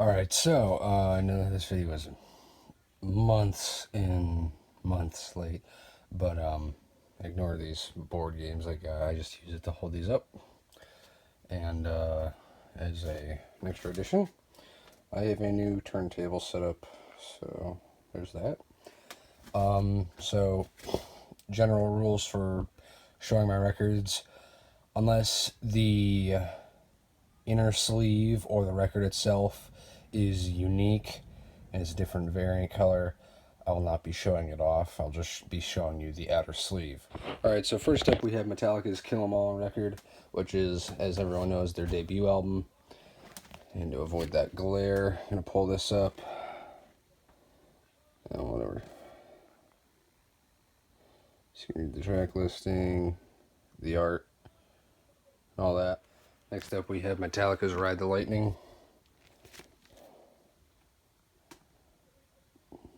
Alright, so, I know this video was months and months late, but, ignore these board games. I just use it to hold these up. And, as an extra addition, I have a new turntable set up, so there's that. So, general rules for showing my records: unless the inner sleeve or the record itself is unique and is a different variant color, I will not be showing it off. I'll just be showing you the outer sleeve. Alright, so first up we have Metallica's Kill 'Em All record, which is, as everyone knows, their debut album. And to avoid that glare, I'm going to pull this up. Whatever. So you can read the track listing, the art, all that. Next up we have Metallica's Ride the Lightning.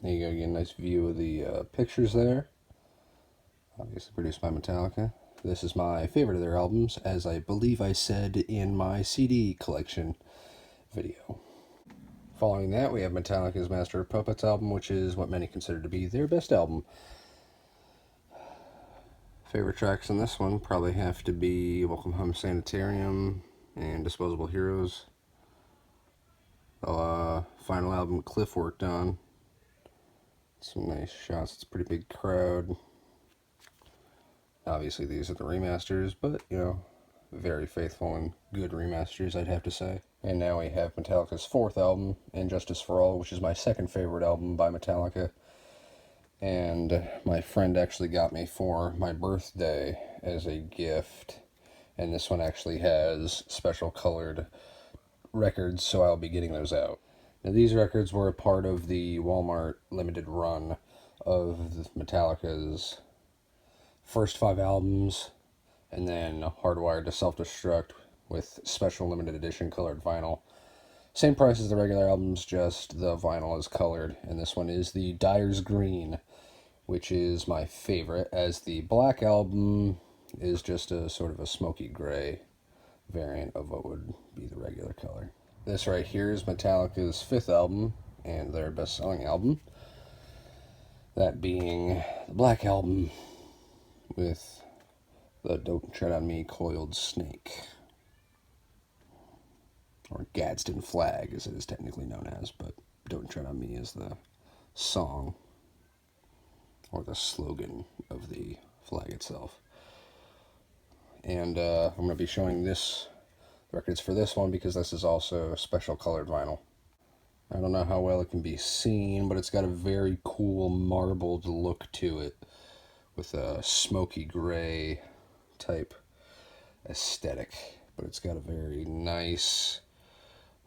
There you go, get a nice view of the pictures there. Obviously produced by Metallica. This is my favorite of their albums, as I believe I said in my CD collection video. Following that, we have Metallica's Master of Puppets album, which is what many consider to be their best album. Favorite tracks in this one probably have to be Welcome Home Sanitarium and Disposable Heroes. The final album Cliff worked on. Some nice shots. It's a pretty big crowd. Obviously these are the remasters, but, you know, very faithful and good remasters, I'd have to say. And now we have Metallica's fourth album, And Justice for All, which is my second favorite album by Metallica. And my friend actually got me for my birthday as a gift. And this one actually has special colored records, so I'll be getting those out. Now, these records were a part of the Walmart limited run of Metallica's first 5 albums, and then Hardwired to Self-Destruct with special limited edition colored vinyl. Same price as the regular albums, just the vinyl is colored, and this one is the Dyer's Green, which is my favorite, as the black album is just a sort of a smoky gray variant of what would be the regular color. This right here is Metallica's 5th album and their best-selling album, that being the Black Album with the Don't Tread on Me Coiled Snake, or Gadsden Flag as it is technically known as, but Don't Tread on Me is the song or the slogan of the flag itself. And I'm going to be showing this records for this one because this is also special colored vinyl. I don't know how well it can be seen, but it's got a very cool marbled look to it with a smoky gray type aesthetic, but it's got a very nice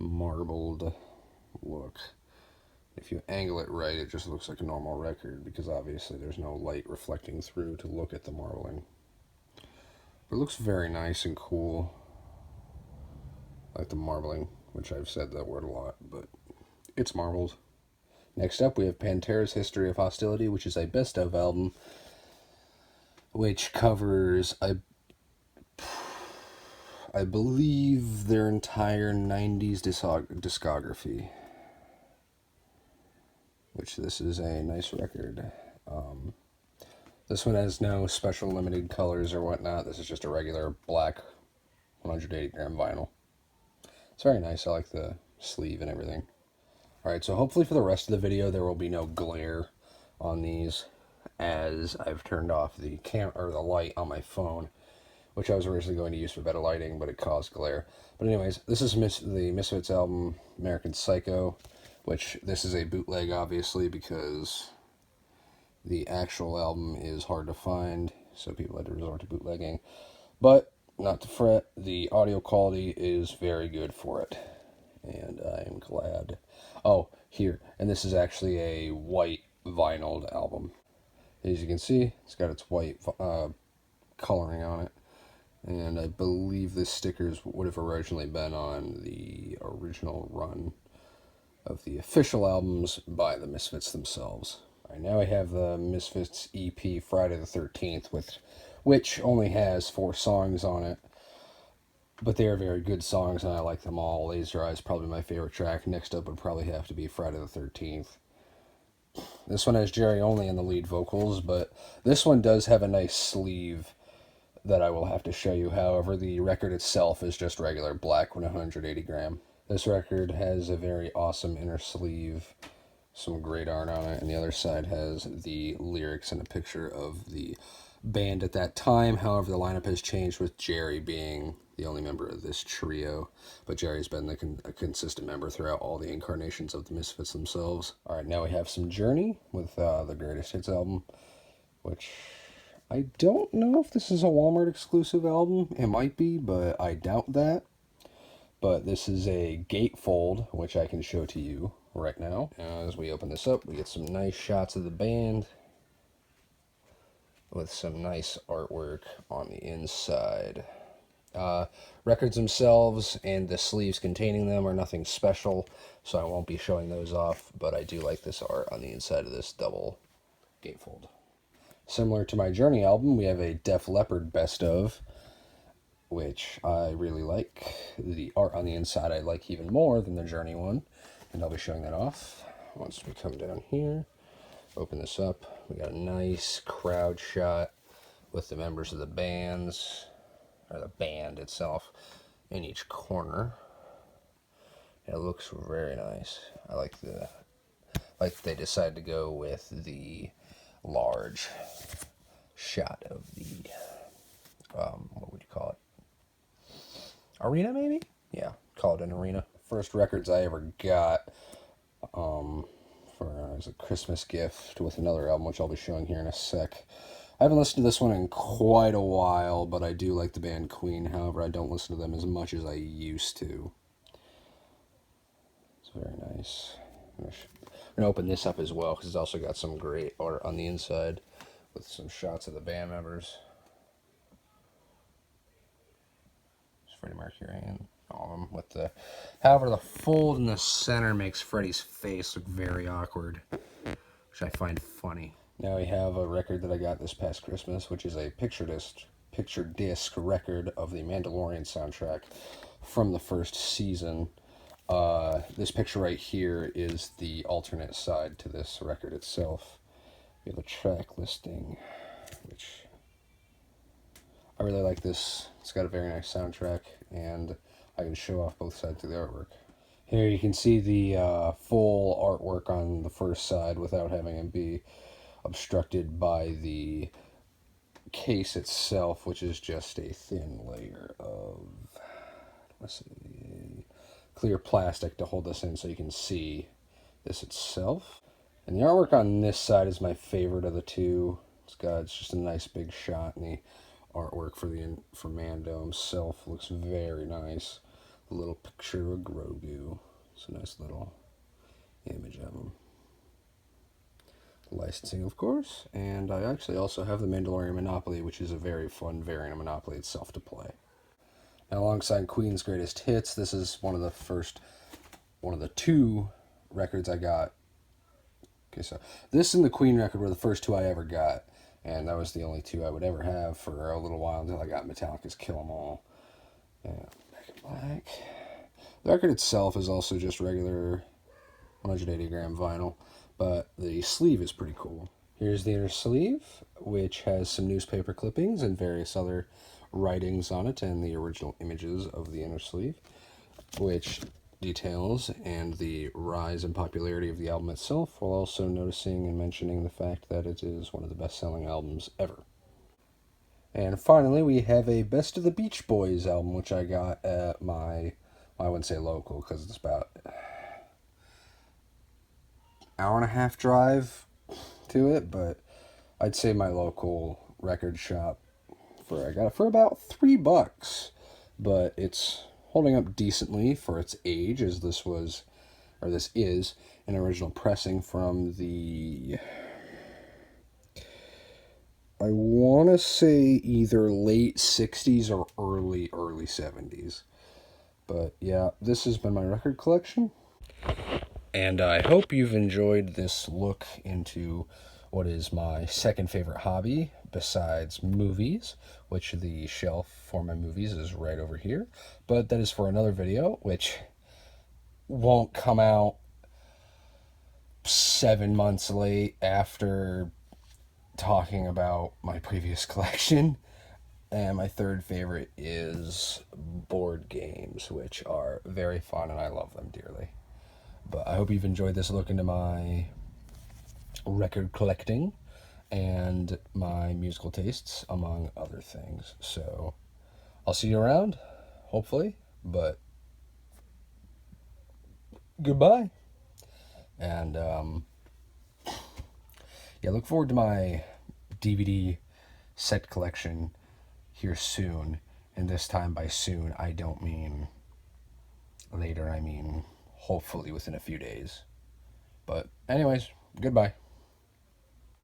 marbled look. If you angle it right, it just looks like a normal record because obviously there's no light reflecting through to look at the marbling. But it looks very nice and cool. I like the marbling, which I've said that word a lot, but it's marbled. Next up, we have Pantera's History of Hostility, which is a best of album, which covers, I believe, their entire 90s discography, which this is a nice record. This one has no special limited colors or whatnot. This is just a regular black 180 gram vinyl. It's very nice. I like the sleeve and everything. Alright, so hopefully for the rest of the video there will be no glare on these, as I've turned off the camera or the light on my phone, which I was originally going to use for better lighting, but it caused glare. But anyways, this is the Misfits album, American Psycho, which this is a bootleg, obviously, because the actual album is hard to find, so people had to resort to bootlegging. But not to fret, the audio quality is very good for it, and I am glad. Oh, here, and this is actually a white vinyled album. As you can see, it's got its white coloring on it, and I believe the stickers would have originally been on the original run of the official albums by the Misfits themselves. Alright, now I have the Misfits EP Friday the 13th, which only has 4 songs on it. But they are very good songs, and I like them all. Laser Eye is probably my favorite track. Next up would probably have to be Friday the 13th. This one has Jerry Only in the lead vocals, but this one does have a nice sleeve that I will have to show you. However, the record itself is just regular black 180 gram. This record has a very awesome inner sleeve, some great art on it, and the other side has the lyrics and a picture of the band at that time. However, the lineup has changed with Jerry being the only member of this trio, but Jerry's been a consistent member throughout all the incarnations of the Misfits themselves. All right, now we have some Journey with the Greatest Hits album, which I don't know if this is a Walmart exclusive album. It might be, but I doubt that. But this is a gatefold, which I can show to you right now. As we open this up, we get some nice shots of the band with some nice artwork on the inside. Records themselves and the sleeves containing them are nothing special, so I won't be showing those off, but I do like this art on the inside of this double gatefold. Similar to my Journey album, we have a Def Leppard best of, which I really like. The art on the inside I like even more than the Journey one, and I'll be showing that off once we come down here. Open this up. We got a nice crowd shot with the members of the bands, or the band itself, in each corner. It looks very nice. I like that they decided to go with the large shot of the what would you call it? Arena, maybe? Yeah, call it an arena. First records I ever got as a Christmas gift with another album, which I'll be showing here in a sec. I haven't listened to this one in quite a while, but I do like the band Queen. However, I don't listen to them as much as I used to. It's very nice. I'm going to open this up as well, because it's also got some great art on the inside with some shots of the band members. It's Freddie Mercury and all of them. However, the fold in the center makes Freddie's face look very awkward, which I find funny. Now we have a record that I got this past Christmas, which is a picture disc record of the Mandalorian soundtrack from the first season. This picture right here is the alternate side to this record itself. We have a track listing, which I really like this. It's got a very nice soundtrack, and I can show off both sides of the artwork. Here you can see the full artwork on the first side without having it be obstructed by the case itself, which is just a thin layer of, let's see, clear plastic to hold this in so you can see this itself. And the artwork on this side is my favorite of the two. It's just a nice big shot, and the artwork for Mando himself looks very nice. A little picture of Grogu. It's a nice little image of him. Licensing, of course, and I actually also have the Mandalorian Monopoly, which is a very fun variant of Monopoly itself to play. Now, alongside Queen's Greatest Hits, this is one of the two records I got. Okay, so this and the Queen record were the first two I ever got, and that was the only two I would ever have for a little while until I got Metallica's Kill 'Em All. Yeah, Back in Black. The record itself is also just regular 180 gram vinyl, but the sleeve is pretty cool. Here's the inner sleeve, which has some newspaper clippings and various other writings on it and the original images of the inner sleeve, which details and the rise in popularity of the album itself, while also noticing and mentioning the fact that it is one of the best-selling albums ever. And finally, we have a Best of the Beach Boys album, which I got at I wouldn't say local, because it's about hour and a half drive to it, but I'd say my local record shop I got it for about $3, but it's holding up decently for its age, as this is an original pressing from the, I want to say either late 60s or early 70s. But yeah, this has been my record collection. And I hope you've enjoyed this look into what is my second favorite hobby besides movies, which the shelf for my movies is right over here. But that is for another video, which won't come out 7 months late after talking about my previous collection. And my third favorite is board games, which are very fun and I love them dearly. But I hope you've enjoyed this look into my record collecting and my musical tastes, among other things. So I'll see you around, hopefully, but goodbye. And yeah, look forward to my DVD set collection here soon. And this time by soon, I don't mean later, I mean hopefully within a few days. But anyways, goodbye.